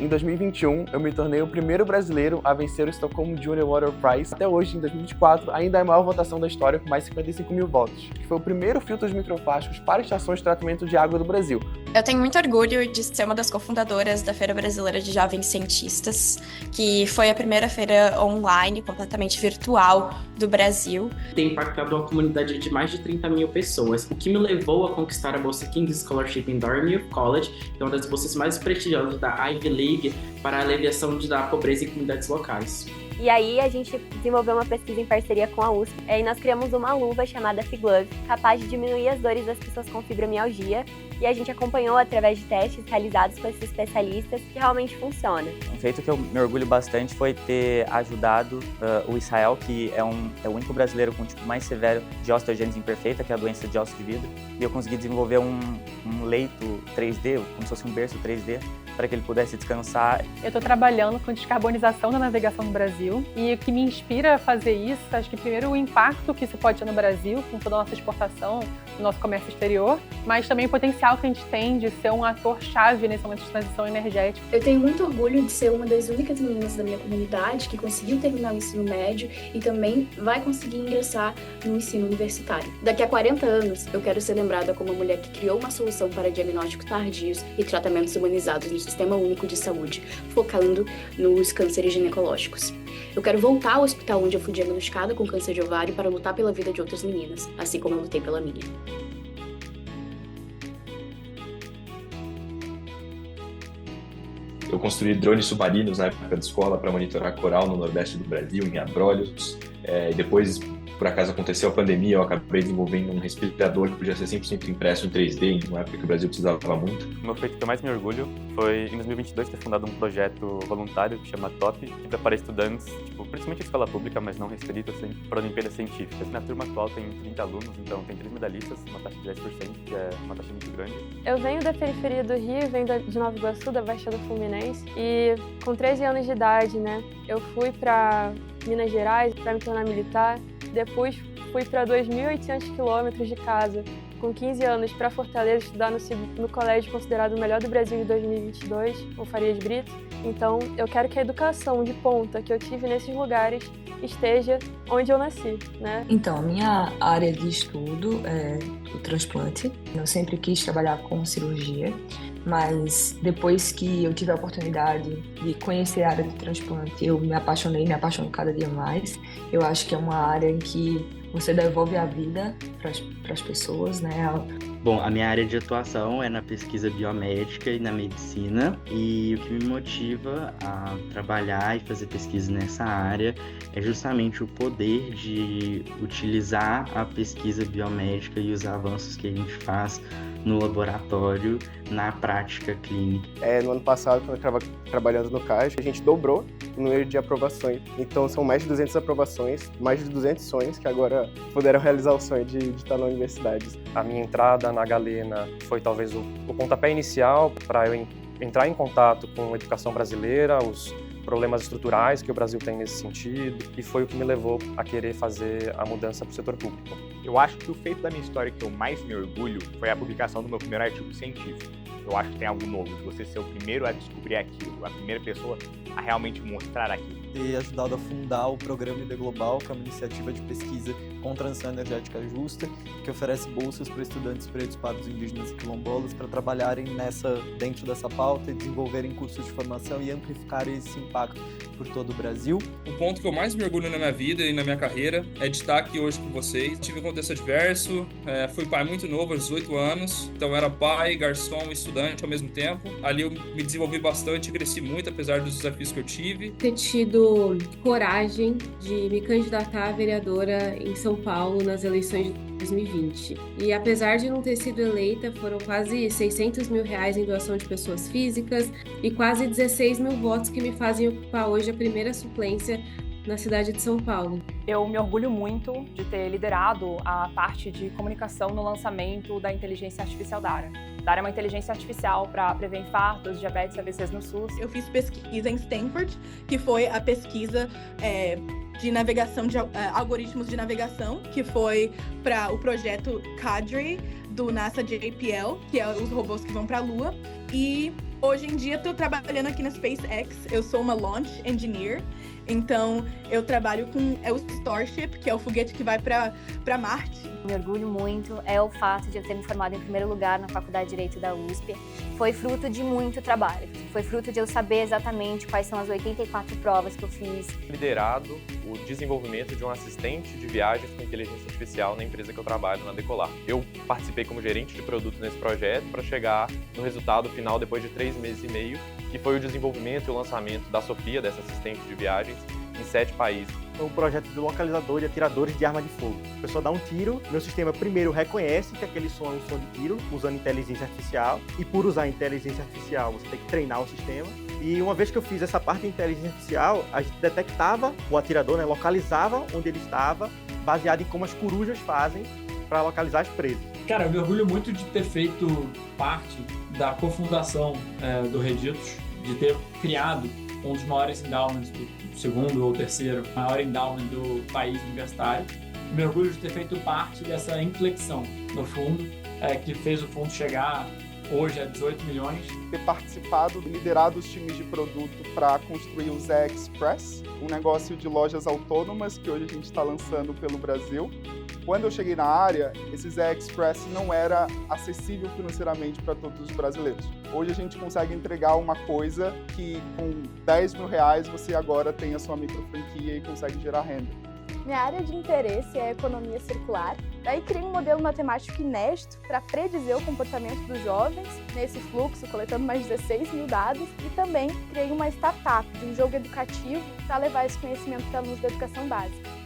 Em 2021, eu me tornei o primeiro brasileiro a vencer o Stockholm Junior Water Prize. Até hoje, em 2024, ainda é a maior votação da história, com mais 55 mil votos, que foi o primeiro filtro de microplásticos para estações de tratamento de água do Brasil. Eu tenho muito orgulho de ser uma das cofundadoras da Feira Brasileira de Jovens Cientistas, que foi a primeira feira online, completamente virtual, do Brasil. Tem impactado uma comunidade de mais de 30 mil pessoas, o que me levou a conquistar a bolsa King's Scholarship em Dartmouth College, que é uma das bolsas mais prestigiosas da Ivy League, para a aliviação da pobreza em comunidades locais. E aí a gente desenvolveu uma pesquisa em parceria com a USP e nós criamos uma luva chamada Figlove, capaz de diminuir as dores das pessoas com fibromialgia, e a gente acompanhou através de testes realizados com esses especialistas que realmente funciona. Um feito que eu me orgulho bastante foi ter ajudado o Israel, que é o único brasileiro com o tipo mais severo de osteogênese imperfeita, que é a doença de osso de vidro, e eu consegui desenvolver um leito 3D, como se fosse um berço 3D, para que ele pudesse descansar. Eu estou trabalhando com descarbonização da navegação no Brasil, e o que me inspira a fazer isso, acho que primeiro o impacto que isso pode ter no Brasil, com toda a nossa exportação, no nosso comércio exterior, mas também o potencial que a gente tem de ser um ator-chave nesse momento de transição energética. Eu tenho muito orgulho de ser uma das únicas meninas da minha comunidade que conseguiu terminar o ensino médio e também vai conseguir ingressar no ensino universitário. Daqui a 40 anos, eu quero ser lembrada como a mulher que criou uma solução para diagnósticos tardios e tratamentos humanizados no Sistema Único de Saúde, focando nos cânceres ginecológicos. Eu quero voltar ao hospital onde eu fui diagnosticada com câncer de ovário para lutar pela vida de outras meninas, assim como eu lutei pela minha. Eu construí drones submarinos na época da escola para monitorar coral no nordeste do Brasil, em Abrolhos. Depois, por acaso, aconteceu a pandemia, eu acabei desenvolvendo um respirador que podia ser 100% impresso em 3D, em uma época que o Brasil precisava muito. O meu feito que eu mais me orgulho foi, em 2022, ter fundado um projeto voluntário que chama TOP, que prepara estudantes, principalmente escola pública, mas não restrita, assim, para Olimpíadas Científicas. Na turma atual tem 30 alunos, então tem 3 medalhistas, uma taxa de 10%, que é uma taxa muito grande. Eu venho da periferia do Rio, venho de Nova Iguaçu, da Baixada Fluminense, e com 13 anos de idade, eu fui para Minas Gerais para me tornar militar. Depois fui para 2.800 quilômetros de casa, com 15 anos, para Fortaleza, estudar no colégio considerado o melhor do Brasil de 2022, o Farias Brito. Então, eu quero que a educação de ponta que eu tive nesses lugares esteja onde eu nasci, né? Então, a minha área de estudo é o transplante. Eu sempre quis trabalhar com cirurgia, mas depois que eu tive a oportunidade de conhecer a área de transplante, eu me apaixono cada dia mais. Eu acho que é uma área em que você devolve a vida para as pessoas, né? Bom, a minha área de atuação é na pesquisa biomédica e na medicina, e o que me motiva a trabalhar e fazer pesquisa nessa área é justamente o poder de utilizar a pesquisa biomédica e os avanços que a gente faz no laboratório, na prática clínica. No ano passado, quando eu estava trabalhando no CAIS, a gente dobrou o número de aprovações. Então, são mais de 200 aprovações, mais de 200 sonhos que agora puderam realizar o sonho de estar na universidade. A minha entrada na Galena foi talvez o pontapé inicial para eu entrar em contato com a educação brasileira, os problemas estruturais que o Brasil tem nesse sentido, e foi o que me levou a querer fazer a mudança para o setor público. Eu acho que o feito da minha história que eu mais me orgulho foi a publicação do meu primeiro artigo científico. Eu acho que tem algo novo, de você ser o primeiro a descobrir aquilo, a primeira pessoa a realmente mostrar aquilo. Ter ajudado a fundar o Programa ID Global, que é uma iniciativa de pesquisa com transição energética justa, que oferece bolsas para estudantes pretos, pardos, indígenas e quilombolas para trabalharem dentro dessa pauta e desenvolverem cursos de formação e amplificarem esse impacto por todo o Brasil. O ponto que eu mais me orgulho na minha vida e na minha carreira é de estar aqui hoje com vocês. Tive um contexto adverso, fui pai muito novo, aos 18 anos, então era pai, garçom e estudante ao mesmo tempo. Ali eu me desenvolvi bastante e cresci muito, apesar dos desafios que eu tive. Ter tido coragem de me candidatar a vereadora em São Paulo nas eleições de 2020. E apesar de não ter sido eleita, foram quase 600 mil reais em doação de pessoas físicas e quase 16 mil votos que me fazem ocupar hoje a primeira suplência na cidade de São Paulo. Eu me orgulho muito de ter liderado a parte de comunicação no lançamento da inteligência artificial da ARA. A ARA é uma inteligência artificial para prever infartos, diabetes e AVCs no SUS. Eu fiz pesquisa em Stanford, que foi a pesquisa de navegação, de algoritmos de navegação, que foi para o projeto CADRI, do NASA JPL, que é os robôs que vão para a Lua. E Hoje em dia, estou trabalhando aqui na SpaceX. Eu sou uma Launch Engineer. Então, eu trabalho com o Starship, que é o foguete que vai para Marte. Me orgulho muito é o fato de eu ter me formado em primeiro lugar na Faculdade de Direito da USP. Foi fruto de muito trabalho. Foi fruto de eu saber exatamente quais são as 84 provas que eu fiz. Liderado o desenvolvimento de um assistente de viagens com inteligência artificial na empresa que eu trabalho, na Decolar. Eu participei como gerente de produto nesse projeto para chegar no resultado final depois de 3 meses e meio, que foi o desenvolvimento e o lançamento da Sofia, dessa assistente de viagens, em 7 países. É um projeto de localizador de atiradores de arma de fogo. A pessoa dá um tiro, meu sistema primeiro reconhece que aquele som é um som de tiro, usando inteligência artificial, e por usar inteligência artificial você tem que treinar o sistema. E uma vez que eu fiz essa parte de inteligência artificial, a gente detectava o atirador, localizava onde ele estava, baseado em como as corujas fazem para localizar as presas. Cara, eu me orgulho muito de ter feito parte da cofundação do Reditos, de ter criado um dos maiores endowments, do segundo ou terceiro maior endowment do país universitário. Me orgulho de ter feito parte dessa inflexão no fundo, que fez o fundo chegar hoje a 18 milhões. Ter participado, liderado os times de produto para construir o Zé Express, um negócio de lojas autônomas que hoje a gente está lançando pelo Brasil. Quando eu cheguei na área, esse Zé Express não era acessível financeiramente para todos os brasileiros. Hoje a gente consegue entregar uma coisa que com 10 mil reais você agora tem a sua micro franquia e consegue gerar renda. Minha área de interesse é a economia circular. Daí criei um modelo matemático inédito para predizer o comportamento dos jovens nesse fluxo, coletando mais de 16 mil dados. E também criei uma startup de um jogo educativo para levar esse conhecimento para alunos da educação básica.